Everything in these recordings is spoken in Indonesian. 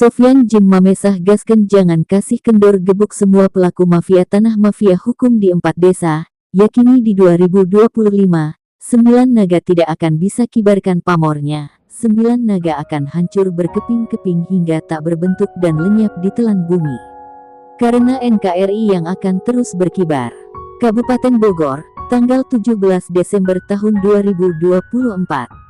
Sofyan Jim Mamesah gasken jangan kasih kendor gebuk semua pelaku mafia tanah mafia hukum di 4 desa, yakini di 2025, 9 naga tidak akan bisa kibarkan pamornya, 9 naga akan hancur berkeping-keping hingga tak berbentuk dan lenyap ditelan bumi. Karena NKRI yang akan terus berkibar. Kabupaten Bogor, tanggal 17 Desember tahun 2024.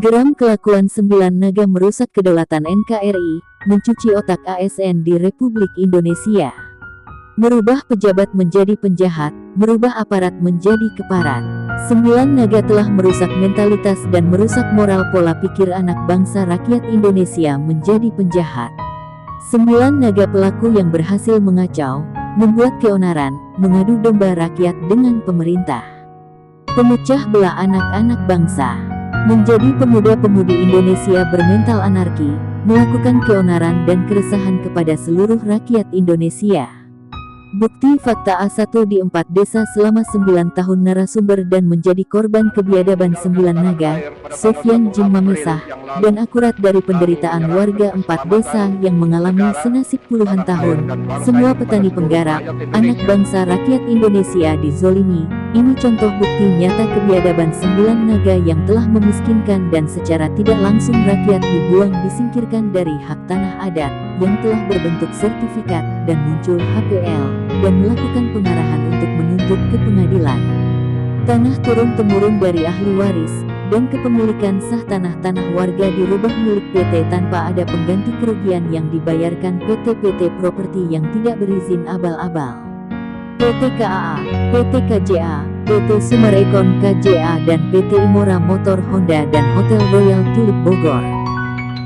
Geram kelakuan 9 naga merusak kedaulatan NKRI, mencuci otak ASN di Republik Indonesia. Merubah pejabat menjadi penjahat, merubah aparat menjadi keparat. 9 naga telah merusak mentalitas dan merusak moral pola pikir anak bangsa rakyat Indonesia menjadi penjahat. 9 naga pelaku yang berhasil mengacau, membuat keonaran, mengadu domba rakyat dengan pemerintah. Pemecah belah anak-anak bangsa. Menjadi pemuda-pemudi Indonesia bermental anarki, melakukan keonaran dan keresahan kepada seluruh rakyat Indonesia. Bukti fakta A1 di 4 desa selama 9 tahun narasumber dan menjadi korban kebiadaban 9 naga, Sofyan Jim Mamesah, dan akurat dari penderitaan warga 4 desa yang mengalami senasib puluhan tahun. Semua petani penggarap, anak bangsa rakyat Indonesia dizolimi. Ini contoh bukti nyata kebiadaban 9 naga yang telah memiskinkan dan secara tidak langsung rakyat dibuang disingkirkan dari hak tanah adat yang telah berbentuk sertifikat dan muncul HPL, dan melakukan pengarahan untuk menuntut ke pengadilan. Tanah turun-temurun dari ahli waris, dan kepemilikan sah tanah-tanah warga dirubah milik PT tanpa ada pengganti kerugian yang dibayarkan PT Properti yang tidak berizin abal-abal. PT KAA, PT KJA, PT Sumarekon KJA dan PT Imora Motor Honda dan Hotel Royal Tulip Bogor.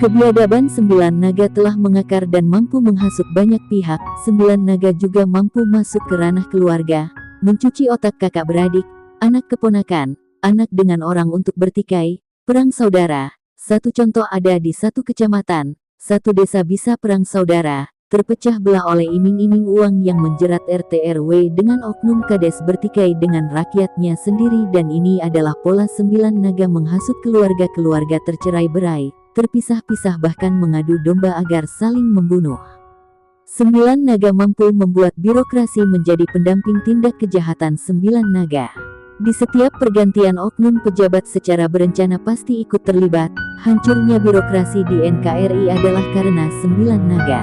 Kebiadaban 9 naga telah mengakar dan mampu menghasut banyak pihak. 9 naga juga mampu masuk ke ranah keluarga, mencuci otak kakak beradik, anak keponakan, anak dengan orang untuk bertikai, perang saudara. Satu contoh ada di satu kecamatan, satu desa bisa perang saudara, terpecah belah oleh iming-iming uang yang menjerat RT RW dengan oknum kades bertikai dengan rakyatnya sendiri, dan ini adalah pola 9 naga menghasut keluarga-keluarga tercerai-berai, terpisah-pisah bahkan mengadu domba agar saling membunuh. 9 naga mampu membuat birokrasi menjadi pendamping tindak kejahatan 9 naga. Di setiap pergantian oknum pejabat secara berencana pasti ikut terlibat. Hancurnya birokrasi di NKRI adalah karena 9 naga.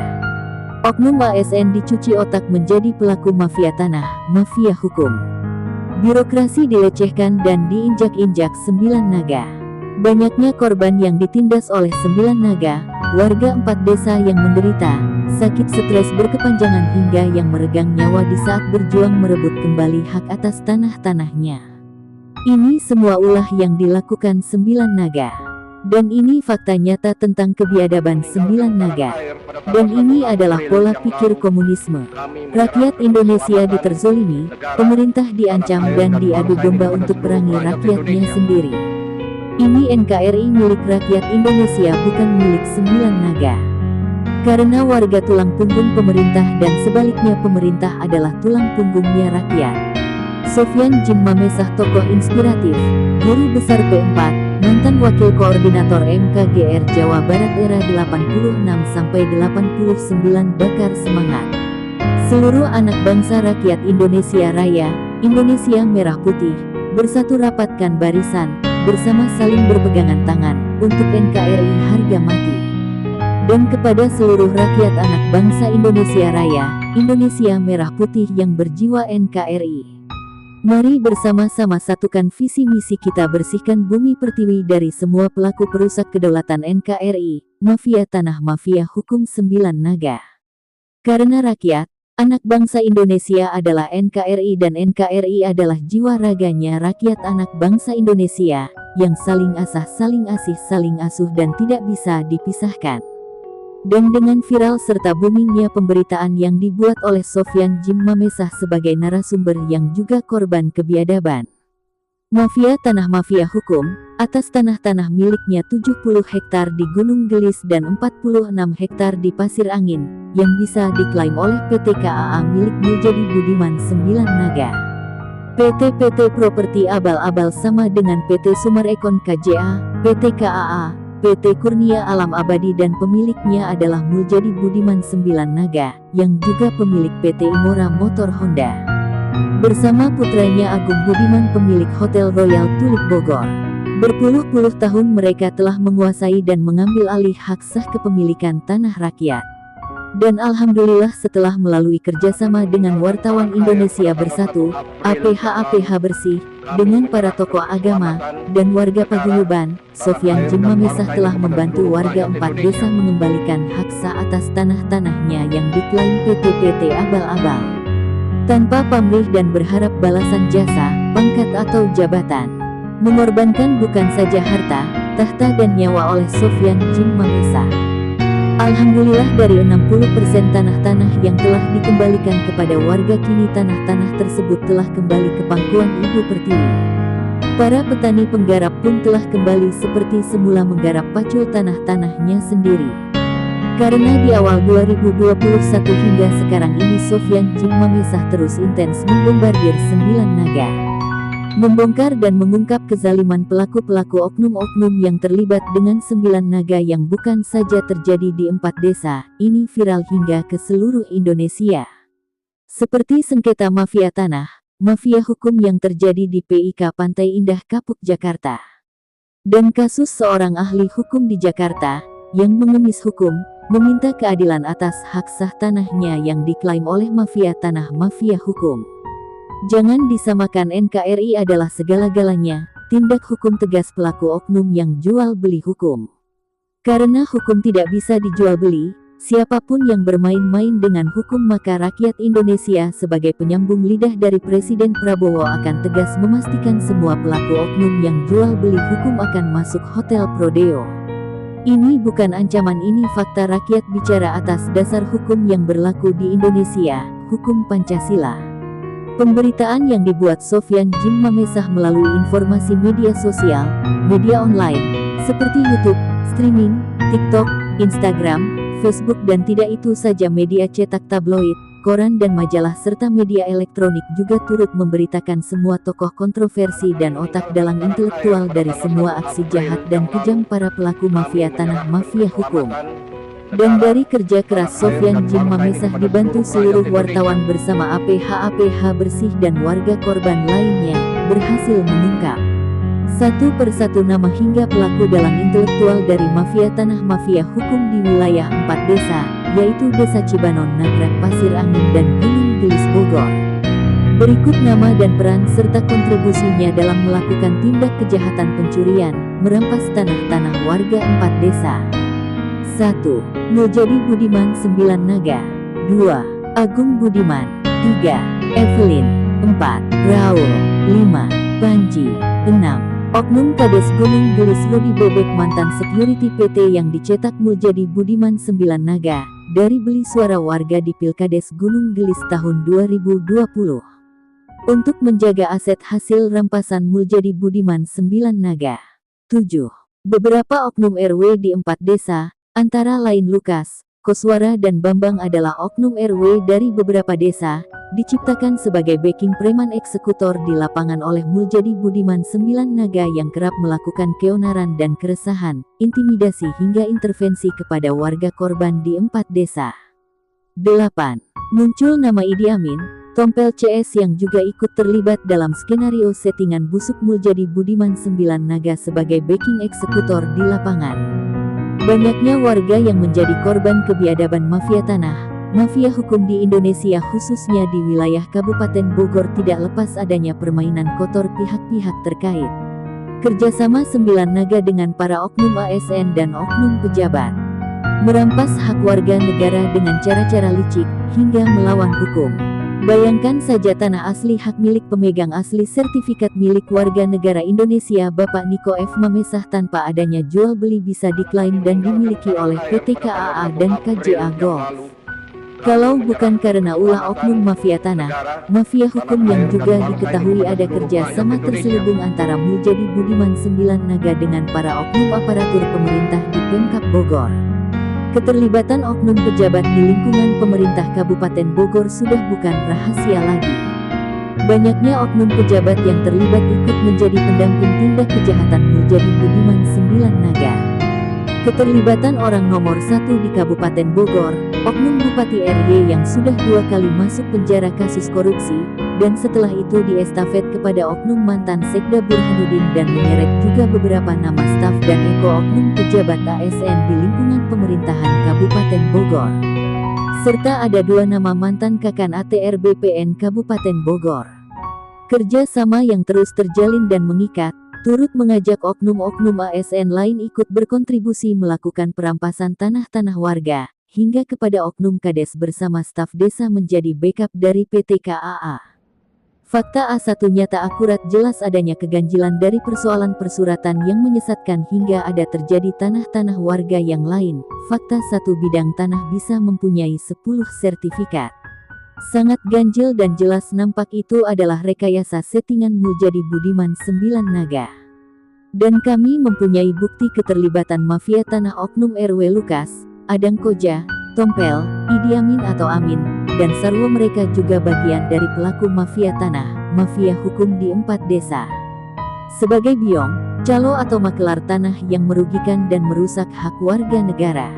Oknum ASN dicuci otak menjadi pelaku mafia tanah, mafia hukum. Birokrasi dilecehkan dan diinjak-injak 9 naga. Banyaknya korban yang ditindas oleh 9 naga, warga 4 desa yang menderita, sakit stres berkepanjangan hingga yang meregang nyawa di saat berjuang merebut kembali hak atas tanah-tanahnya. Ini semua ulah yang dilakukan 9 naga. Dan ini fakta nyata tentang kebiadaban 9 naga. Dan ini adalah pola pikir komunisme. Rakyat Indonesia diterzolimi, pemerintah diancam dan diadu domba untuk perangi rakyatnya sendiri. Ini NKRI milik rakyat Indonesia bukan milik 9 naga. Karena warga tulang punggung pemerintah dan sebaliknya pemerintah adalah tulang punggungnya rakyat. Sofyan Jim Mamesah tokoh inspiratif, guru besar P4, mantan wakil koordinator MKGR Jawa Barat era 86-89 bakar semangat. Seluruh anak bangsa rakyat Indonesia Raya, Indonesia Merah Putih, bersatu rapatkan barisan, bersama saling berpegangan tangan, untuk NKRI harga mati. Dan kepada seluruh rakyat anak bangsa Indonesia Raya, Indonesia Merah Putih yang berjiwa NKRI. Mari bersama-sama satukan visi misi kita bersihkan bumi pertiwi dari semua pelaku perusak kedaulatan NKRI, mafia tanah mafia hukum 9 naga. Karena rakyat, anak bangsa Indonesia adalah NKRI dan NKRI adalah jiwa raganya rakyat anak bangsa Indonesia, yang saling asah saling asih saling asuh dan tidak bisa dipisahkan. Dan dengan viral serta boomingnya pemberitaan yang dibuat oleh Sofyan Jim Mamesah sebagai narasumber yang juga korban kebiadaban mafia tanah mafia hukum, atas tanah-tanah miliknya 70 hektar di Gunung Gelis dan 46 hektar di Pasir Angin, yang bisa diklaim oleh PT KAA milik Muljadi Budiman 9 naga. PT Properti abal-abal sama dengan PT Sumarekon KJA, PT KAA, PT Kurnia Alam Abadi dan pemiliknya adalah Muljadi Budiman 9 Naga, yang juga pemilik PT Imora Motor Honda. Bersama putranya Agung Budiman pemilik Hotel Royal Tulip Bogor. Berpuluh-puluh tahun mereka telah menguasai dan mengambil alih hak sah kepemilikan tanah rakyat. Dan alhamdulillah setelah melalui kerjasama dengan Wartawan Indonesia Bersatu, APH Bersih, dengan para tokoh agama, dan warga paguyuban, Sofyan Jim Mamesah telah membantu warga 4 desa mengembalikan hak sah atas tanah-tanahnya yang diklaim PT abal-abal. Tanpa pamrih dan berharap balasan jasa, pangkat atau jabatan. Mengorbankan bukan saja harta, tahta dan nyawa oleh Sofyan Jim Mamesah. Alhamdulillah dari 60% tanah-tanah yang telah dikembalikan kepada warga kini tanah-tanah tersebut telah kembali ke pangkuan Ibu Pertiwi. Para petani penggarap pun telah kembali seperti semula menggarap pacul tanah-tanahnya sendiri. Karena di awal 2021 hingga sekarang ini Sofyan Jim Mamesah terus intens membombardir 9 Naga. Membongkar dan mengungkap kezaliman pelaku-pelaku oknum-oknum yang terlibat dengan 9 Naga yang bukan saja terjadi di 4 desa, ini viral hingga ke seluruh Indonesia. Seperti sengketa mafia tanah, mafia hukum yang terjadi di PIK Pantai Indah Kapuk Jakarta. Dan kasus seorang ahli hukum di Jakarta, yang mengemis hukum, meminta keadilan atas hak sah tanahnya yang diklaim oleh mafia tanah mafia hukum. Jangan disamakan NKRI adalah segala-galanya, tindak hukum tegas pelaku oknum yang jual beli hukum. Karena hukum tidak bisa dijual beli, siapapun yang bermain-main dengan hukum maka rakyat Indonesia sebagai penyambung lidah dari Presiden Prabowo akan tegas memastikan semua pelaku oknum yang jual beli hukum akan masuk Hotel Prodeo. Ini bukan ancaman, ini fakta, rakyat bicara atas dasar hukum yang berlaku di Indonesia, hukum Pancasila. Pemberitaan yang dibuat Sofyan Jim Mamesah melalui informasi media sosial, media online, seperti YouTube, streaming, TikTok, Instagram, Facebook dan tidak itu saja media cetak tabloid, koran dan majalah serta media elektronik juga turut memberitakan semua tokoh kontroversi dan otak dalang intelektual dari semua aksi jahat dan kejam para pelaku mafia tanah mafia hukum. Dan dari kerja keras Sofyan Jim Mamesah dibantu seluruh wartawan bersama APH Bersih dan warga korban lainnya, berhasil mengungkap satu persatu nama hingga pelaku dalang intelektual dari mafia tanah mafia hukum di wilayah 4 desa, yaitu Desa Cibanon, Nagrak, Pasir Angin dan Gunung Gelis Bogor. Berikut nama dan peran serta kontribusinya dalam melakukan tindak kejahatan pencurian, merampas tanah-tanah warga 4 desa. 1. Muljadi Budiman 9 Naga. 2. Agung Budiman. 3. Evelyn. 4. Raul. 5. Panji. 6. Oknum Kades Gunung Gelis Rudi Bebek mantan security PT yang dicetak Muljadi Budiman 9 Naga, dari beli suara warga di Pilkades Gunung Gelis tahun 2020. Untuk menjaga aset hasil rampasan Muljadi Budiman 9 Naga. 7. Beberapa oknum RW di 4 desa, antara lain Lukas, Koswara dan Bambang adalah oknum RW dari beberapa desa, diciptakan sebagai backing preman eksekutor di lapangan oleh Muljadi Budiman 9 Naga yang kerap melakukan keonaran dan keresahan, intimidasi hingga intervensi kepada warga korban di 4 desa. 8. Muncul nama Idi Amin, Tompel CS yang juga ikut terlibat dalam skenario settingan busuk Muljadi Budiman 9 Naga sebagai backing eksekutor di lapangan. Banyaknya warga yang menjadi korban kebiadaban mafia tanah, mafia hukum di Indonesia khususnya di wilayah Kabupaten Bogor tidak lepas adanya permainan kotor pihak-pihak terkait. Kerjasama 9 Naga dengan para oknum ASN dan oknum pejabat. Merampas hak warga negara dengan cara-cara licik, hingga melawan hukum. Bayangkan saja tanah asli hak milik pemegang asli sertifikat milik warga negara Indonesia Bapak Niko F. Mamesah tanpa adanya jual beli bisa diklaim dan dimiliki oleh PT KAA dan KJA Golf. Kalau bukan karena ulah oknum mafia tanah, mafia hukum yang juga diketahui ada kerja sama terselubung antara Muljadi Budiman 9 Naga dengan para oknum aparatur pemerintah di Pemkab Bogor. Keterlibatan oknum pejabat di lingkungan pemerintah Kabupaten Bogor sudah bukan rahasia lagi. Banyaknya oknum pejabat yang terlibat ikut menjadi pendamping tindak kejahatan Muljadi Budiman 9 Naga. Keterlibatan orang nomor satu di Kabupaten Bogor, Oknum Bupati RY yang sudah 2 kali masuk penjara kasus korupsi, dan setelah itu diestafet kepada Oknum mantan Sekda Burhanuddin dan menyeret juga beberapa nama staf dan oknum pejabat ASN di lingkungan pemerintahan Kabupaten Bogor. Serta ada 2 nama mantan Kakan ATR BPN Kabupaten Bogor. Kerja sama yang terus terjalin dan mengikat, turut mengajak oknum-oknum ASN lain ikut berkontribusi melakukan perampasan tanah-tanah warga, hingga kepada oknum kades bersama staf desa menjadi backup dari PT KAA. Fakta A1 nyata akurat jelas adanya keganjilan dari persoalan persuratan yang menyesatkan hingga ada terjadi tanah-tanah warga yang lain. Fakta 1 bidang tanah bisa mempunyai 10 sertifikat. Sangat ganjil dan jelas nampak itu adalah rekayasa settingan Muljadi Budiman 9 Naga. Dan kami mempunyai bukti keterlibatan mafia tanah oknum RW Lukas, Adang Koja, Tompel, Idi Amin atau Amin, dan Sarwo mereka juga bagian dari pelaku mafia tanah, mafia hukum di 4 desa. Sebagai biong, calo atau makelar tanah yang merugikan dan merusak hak warga negara.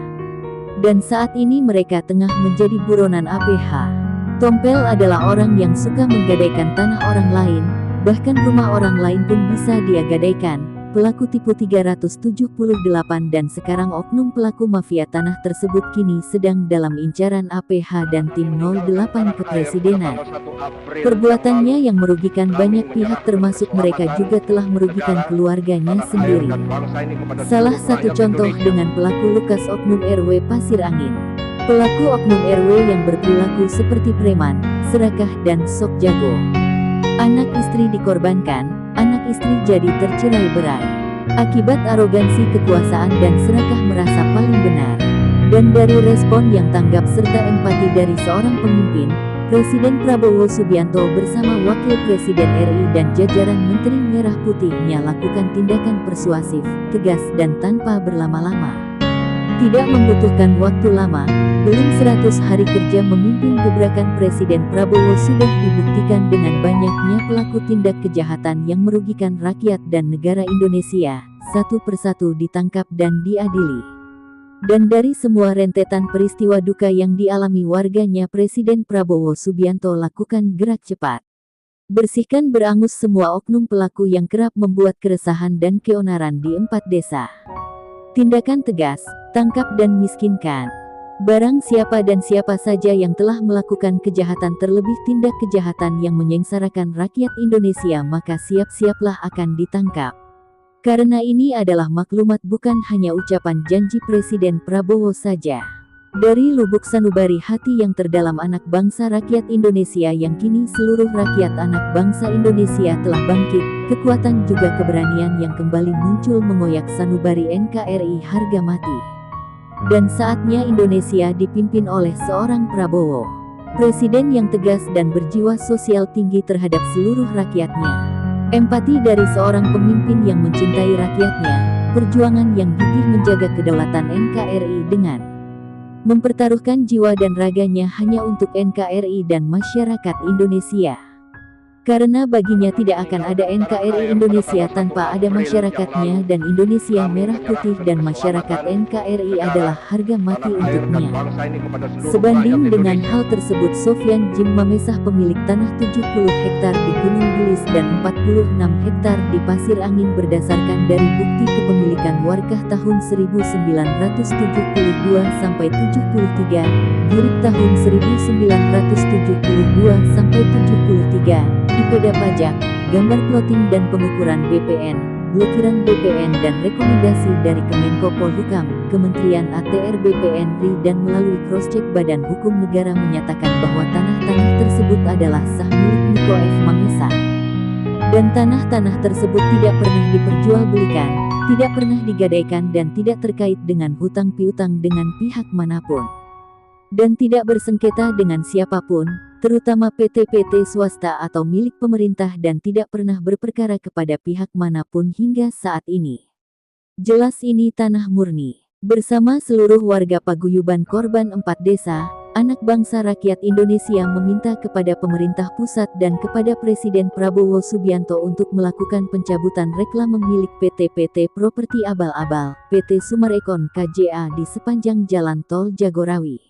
Dan saat ini mereka tengah menjadi buronan APH. Tompel adalah orang yang suka menggadaikan tanah orang lain, bahkan rumah orang lain pun bisa dia gadaikan. Pelaku tipu 378 dan sekarang oknum pelaku mafia tanah tersebut kini sedang dalam incaran APH dan tim 08 kepresidenan. Perbuatannya yang merugikan banyak pihak termasuk mereka juga telah merugikan keluarganya sendiri. Salah satu contoh dengan pelaku Lukas oknum RW Pasir Angin. Pelaku oknum RW yang berperilaku seperti preman, serakah dan sok jago. Anak istri dikorbankan, anak istri jadi tercerai-berai. Akibat arogansi kekuasaan dan serakah merasa paling benar. Dan dari respon yang tanggap serta empati dari seorang pemimpin, Presiden Prabowo Subianto bersama Wakil Presiden RI dan jajaran Menteri Merah Putihnya lakukan tindakan persuasif, tegas dan tanpa berlama-lama. Tidak membutuhkan waktu lama, belum 100 hari kerja memimpin gebrakan Presiden Prabowo sudah dibuktikan dengan banyaknya pelaku tindak kejahatan yang merugikan rakyat dan negara Indonesia, satu persatu ditangkap dan diadili. Dan dari semua rentetan peristiwa duka yang dialami warganya, Presiden Prabowo Subianto lakukan gerak cepat. Bersihkan berangus semua oknum pelaku yang kerap membuat keresahan dan keonaran di 4 desa. Tindakan tegas, tangkap dan miskinkan. Barang siapa dan siapa saja yang telah melakukan kejahatan terlebih tindak kejahatan yang menyengsarakan rakyat Indonesia maka siap-siaplah akan ditangkap. Karena ini adalah maklumat bukan hanya ucapan janji Presiden Prabowo saja. Dari lubuk sanubari hati yang terdalam anak bangsa rakyat Indonesia yang kini seluruh rakyat anak bangsa Indonesia telah bangkit, kekuatan juga keberanian yang kembali muncul mengoyak sanubari NKRI harga mati. Dan saatnya Indonesia dipimpin oleh seorang Prabowo, presiden yang tegas dan berjiwa sosial tinggi terhadap seluruh rakyatnya. Empati dari seorang pemimpin yang mencintai rakyatnya, perjuangan yang gigih menjaga kedaulatan NKRI dengan mempertaruhkan jiwa dan raganya hanya untuk NKRI dan masyarakat Indonesia. Karena baginya tidak akan ada NKRI Indonesia tanpa ada masyarakatnya dan Indonesia merah putih dan masyarakat NKRI adalah harga mati untuknya. Sebanding dengan hal tersebut Sofyan Jim Mamesah pemilik tanah 70 hektar di Gunung Gelis dan 46 hektar di Pasir Angin berdasarkan dari bukti kepemilikan warga tahun 1972 sampai 73, Durib tahun 1972 sampai 73. IPda pajak, gambar plotting dan pengukuran BPN, blokiran BPN dan rekomendasi dari Kemenko Polhukam, Kementerian ATR BPN RI dan melalui cross-check Badan Hukum Negara menyatakan bahwa tanah-tanah tersebut adalah sah milik Niko F. Mamesah. Dan tanah-tanah tersebut tidak pernah diperjualbelikan, tidak pernah digadaikan dan tidak terkait dengan hutang piutang dengan pihak manapun. Dan tidak bersengketa dengan siapapun, terutama PT-PT swasta atau milik pemerintah dan tidak pernah berperkara kepada pihak manapun hingga saat ini. Jelas ini tanah murni. Bersama seluruh warga paguyuban korban 4 desa, Anak bangsa rakyat Indonesia meminta kepada pemerintah pusat dan kepada Presiden Prabowo Subianto untuk melakukan pencabutan reklame milik PT Properti Abal-Abal, PT Sumarekon KJA di sepanjang Jalan Tol Jagorawi.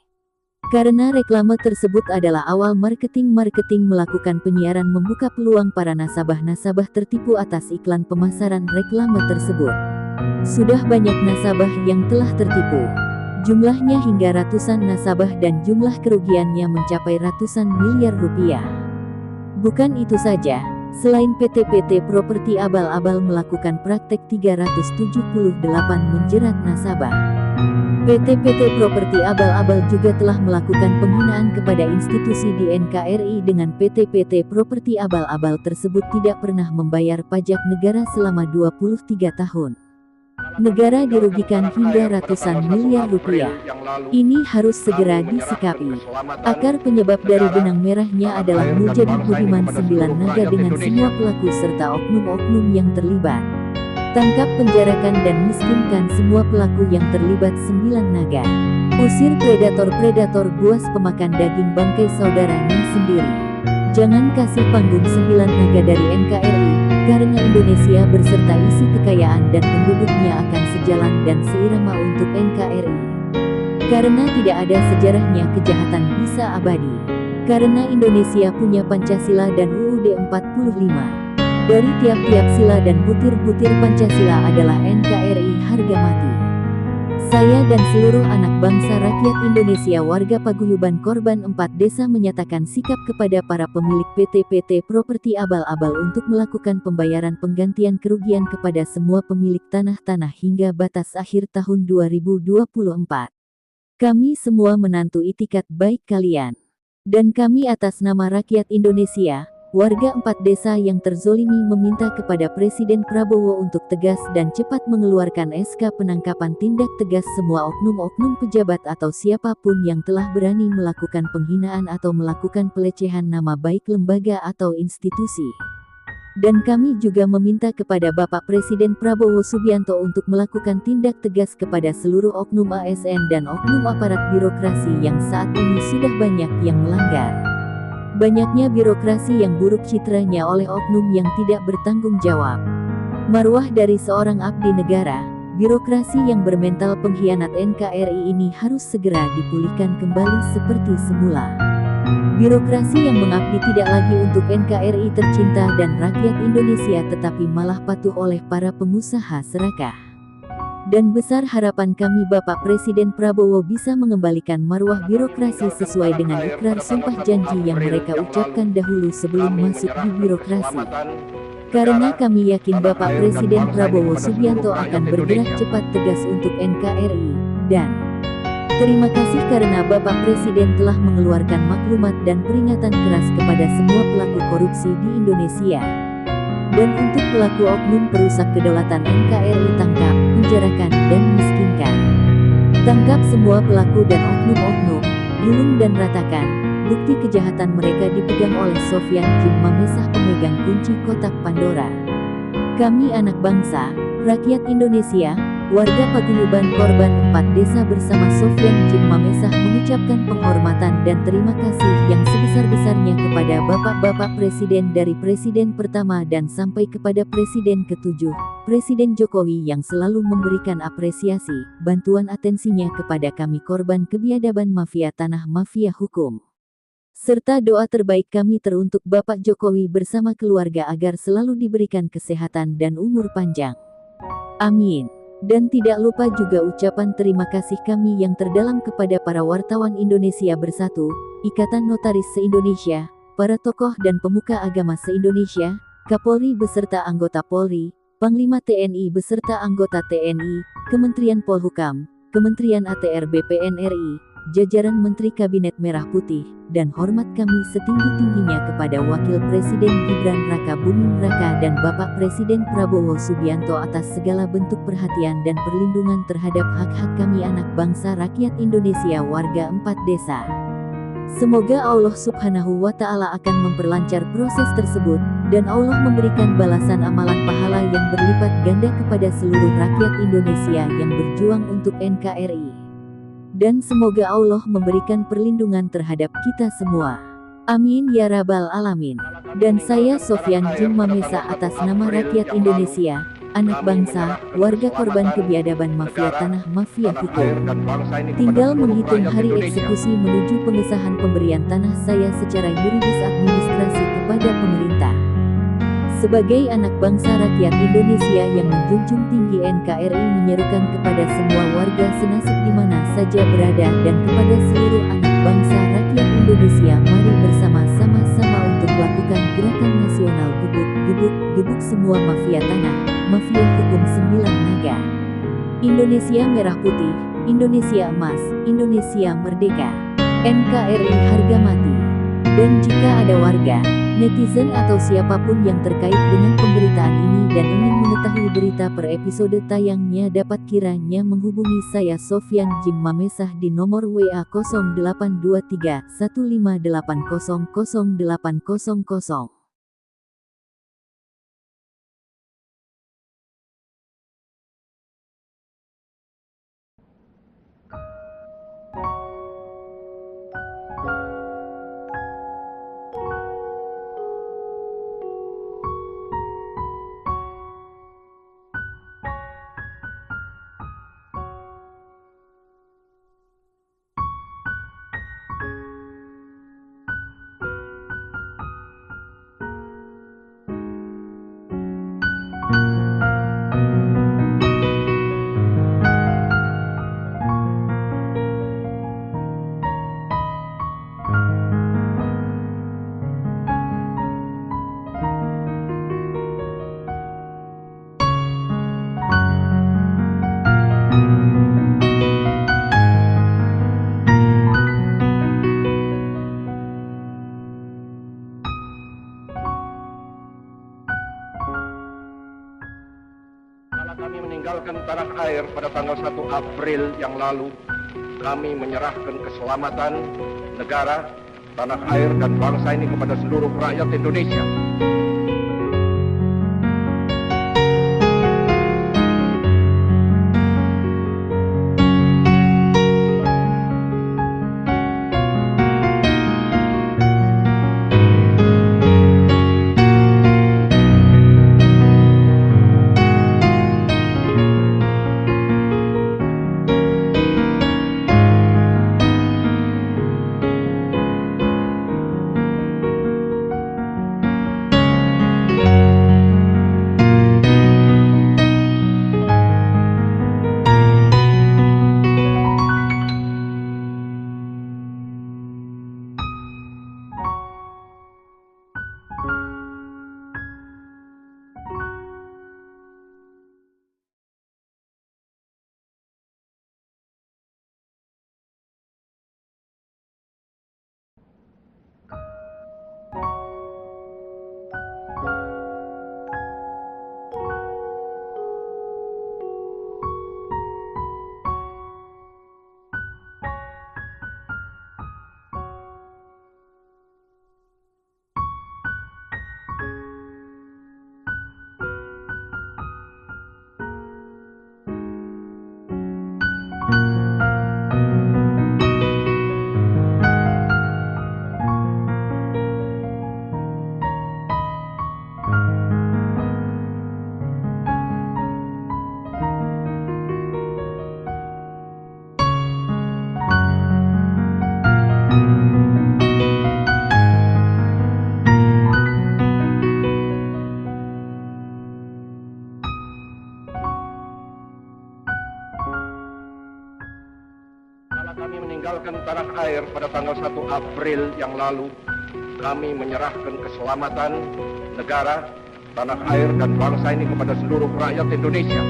Karena reklame tersebut adalah awal marketing melakukan penyiaran membuka peluang para nasabah-nasabah tertipu atas iklan pemasaran reklame tersebut. Sudah banyak nasabah yang telah tertipu. Jumlahnya hingga ratusan nasabah dan jumlah kerugiannya mencapai ratusan miliar rupiah. Bukan itu saja, selain PT Properti Abal-Abal melakukan praktek 378 menjerat nasabah, PT Properti Abal-Abal juga telah melakukan penghinaan kepada institusi di NKRI dengan PT Properti Abal-Abal tersebut tidak pernah membayar pajak negara selama 23 tahun. Negara dirugikan hingga ratusan miliar rupiah. Ini harus segera disikapi. Akar penyebab dari benang merahnya adalah Mujadi Budiman 9 Naga dengan semua pelaku serta oknum-oknum yang terlibat. Tangkap, penjarakan dan miskinkan semua pelaku yang terlibat 9 Naga. Usir predator-predator buas pemakan daging bangkai saudaranya sendiri. Jangan kasih panggung 9 Naga dari NKRI, karena Indonesia beserta isi kekayaan dan penduduknya akan sejalan dan seirama untuk NKRI. Karena tidak ada sejarahnya kejahatan bisa abadi. Karena Indonesia punya Pancasila dan UUD 45. Dari tiap-tiap sila dan butir-butir Pancasila adalah NKRI harga mati. Saya dan seluruh anak bangsa rakyat Indonesia warga paguyuban korban 4 desa menyatakan sikap kepada para pemilik PT Properti Abal-Abal untuk melakukan pembayaran penggantian kerugian kepada semua pemilik tanah-tanah hingga batas akhir tahun 2024. Kami semua menantu itikat baik kalian. Dan kami atas nama rakyat Indonesia, warga 4 desa yang terzolimi meminta kepada Presiden Prabowo untuk tegas dan cepat mengeluarkan SK penangkapan tindak tegas semua oknum-oknum pejabat atau siapapun yang telah berani melakukan penghinaan atau melakukan pelecehan nama baik lembaga atau institusi. Dan kami juga meminta kepada Bapak Presiden Prabowo Subianto untuk melakukan tindak tegas kepada seluruh oknum ASN dan oknum aparat birokrasi yang saat ini sudah banyak yang melanggar. Banyaknya birokrasi yang buruk citranya oleh oknum yang tidak bertanggung jawab. Marwah dari seorang abdi negara, birokrasi yang bermental pengkhianat NKRI ini harus segera dipulihkan kembali seperti semula. Birokrasi yang mengabdi tidak lagi untuk NKRI tercinta dan rakyat Indonesia tetapi malah patuh oleh para pengusaha serakah. Dan besar harapan kami Bapak Presiden Prabowo bisa mengembalikan marwah birokrasi sesuai dengan ikrar sumpah janji yang mereka ucapkan dahulu sebelum masuk di birokrasi. Karena kami yakin Bapak Presiden Prabowo Subianto akan bergerak cepat tegas untuk NKRI, dan terima kasih karena Bapak Presiden telah mengeluarkan maklumat dan peringatan keras kepada semua pelaku korupsi di Indonesia. Dan untuk pelaku oknum perusak kedaulatan NKRI tangkap, penjarakan, dan miskinkan. Tangkap semua pelaku dan oknum-oknum, gulung dan ratakan. Bukti kejahatan mereka dipegang oleh Sofyan Jim Mamesah pemegang kunci kotak Pandora. Kami anak bangsa, rakyat Indonesia, warga paguyuban korban 4 desa bersama Sofyan Jim Mamesah mengucapkan penghormatan dan terima kasih yang sebesar-besarnya kepada Bapak-Bapak Presiden dari Presiden pertama dan sampai kepada Presiden ke-7, Presiden Jokowi yang selalu memberikan apresiasi, bantuan atensinya kepada kami korban kebiadaban mafia tanah mafia hukum. Serta doa terbaik kami teruntuk Bapak Jokowi bersama keluarga agar selalu diberikan kesehatan dan umur panjang. Amin. Dan tidak lupa juga ucapan terima kasih kami yang terdalam kepada para wartawan Indonesia Bersatu, Ikatan Notaris se-Indonesia, para tokoh dan pemuka agama se-Indonesia, Kapolri beserta anggota Polri, Panglima TNI beserta anggota TNI, Kementerian Polhukam, Kementerian ATR BPN RI, jajaran Menteri Kabinet Merah Putih, dan hormat kami setinggi-tingginya kepada Wakil Presiden Gibran Raka Buming Raka dan Bapak Presiden Prabowo Subianto atas segala bentuk perhatian dan perlindungan terhadap hak-hak kami anak bangsa rakyat Indonesia warga 4 desa. Semoga Allah Subhanahu wa Ta'ala akan memperlancar proses tersebut, dan Allah memberikan balasan amalan pahala yang berlipat ganda kepada seluruh rakyat Indonesia yang berjuang untuk NKRI. Dan semoga Allah memberikan perlindungan terhadap kita semua. Amin ya rabbal alamin. Dan saya Sofyan Jim Mamesa atas nama rakyat Indonesia, anak bangsa, warga korban kebiadaban mafia tanah mafia hukum. Tinggal menghitung hari eksekusi menuju pengesahan pemberian tanah saya secara yuridis administrasi kepada pemerintah. Sebagai anak bangsa rakyat Indonesia yang menjunjung tinggi NKRI menyerukan kepada semua warga senasib di mana saja berada dan kepada seluruh anak bangsa rakyat Indonesia, mari bersama-sama untuk lakukan gerakan nasional gebuk semua mafia tanah, mafia hukum 9 naga. Indonesia merah putih, Indonesia emas, Indonesia merdeka. NKRI harga mati. Dan jika ada warga, netizen atau siapapun yang terkait dengan pemberitaan ini dan ingin mengetahui berita per episode tayangnya dapat kiranya menghubungi saya Sofyan Jim Mamesah di nomor WA 0823 15800 0800. Kami meninggalkan tanah air pada tanggal 1 April yang lalu. Kami menyerahkan keselamatan negara, tanah air, dan bangsa ini kepada seluruh rakyat Indonesia. Kami meninggalkan tanah air pada tanggal 1 April yang lalu. Kami menyerahkan keselamatan negara, tanah air, dan bangsa ini kepada seluruh rakyat Indonesia.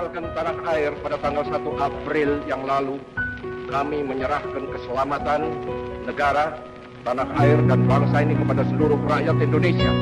meninggalkan tanah air pada tanggal 1 April yang lalu, kami menyerahkan keselamatan negara, tanah air, dan bangsa ini kepada seluruh rakyat Indonesia.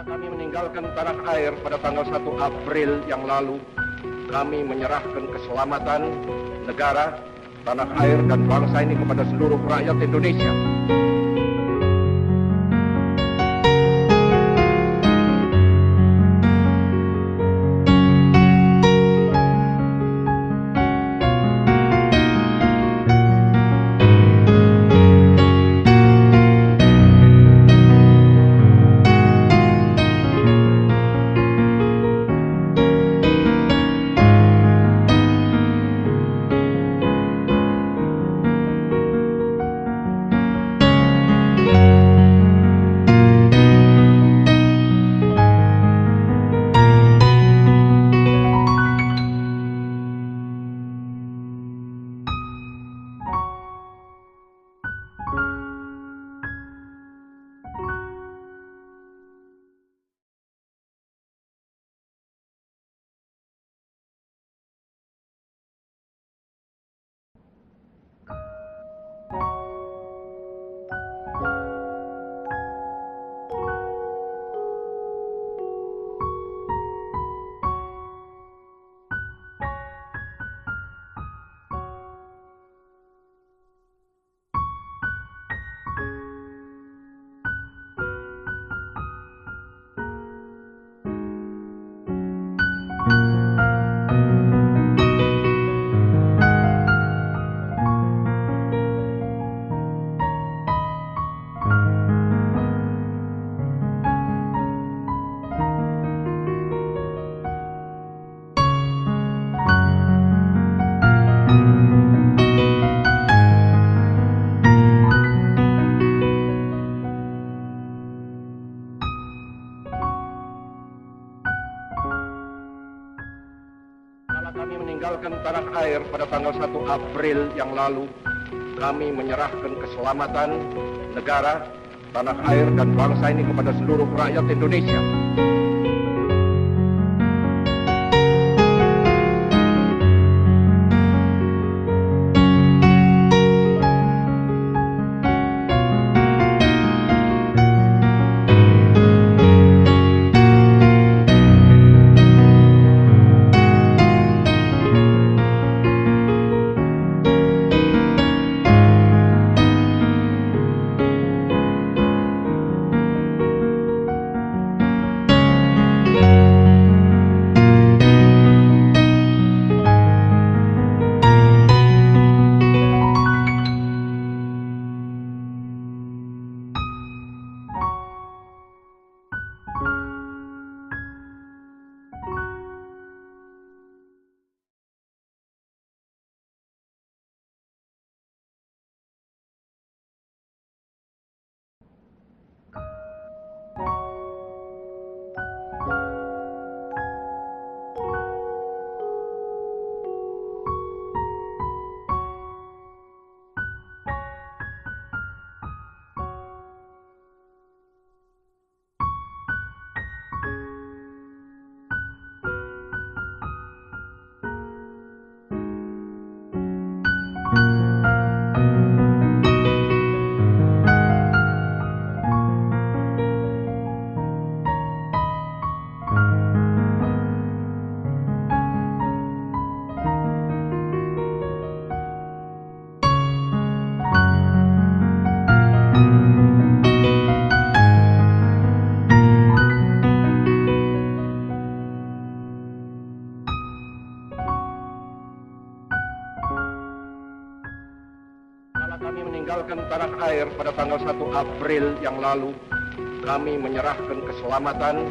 Kami meninggalkan tanah air pada tanggal 1 April yang lalu, kami menyerahkan keselamatan negara, tanah air, dan bangsa ini kepada seluruh rakyat Indonesia. Kami meninggalkan tanah air pada tanggal 1 April yang lalu, kami menyerahkan keselamatan negara, tanah air, dan bangsa ini kepada seluruh rakyat Indonesia. Kala kami meninggalkan tanah air pada tanggal 1 April yang lalu, kami menyerahkan keselamatan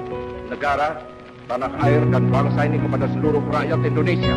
negara, tanah air, dan bangsa ini kepada seluruh rakyat Indonesia.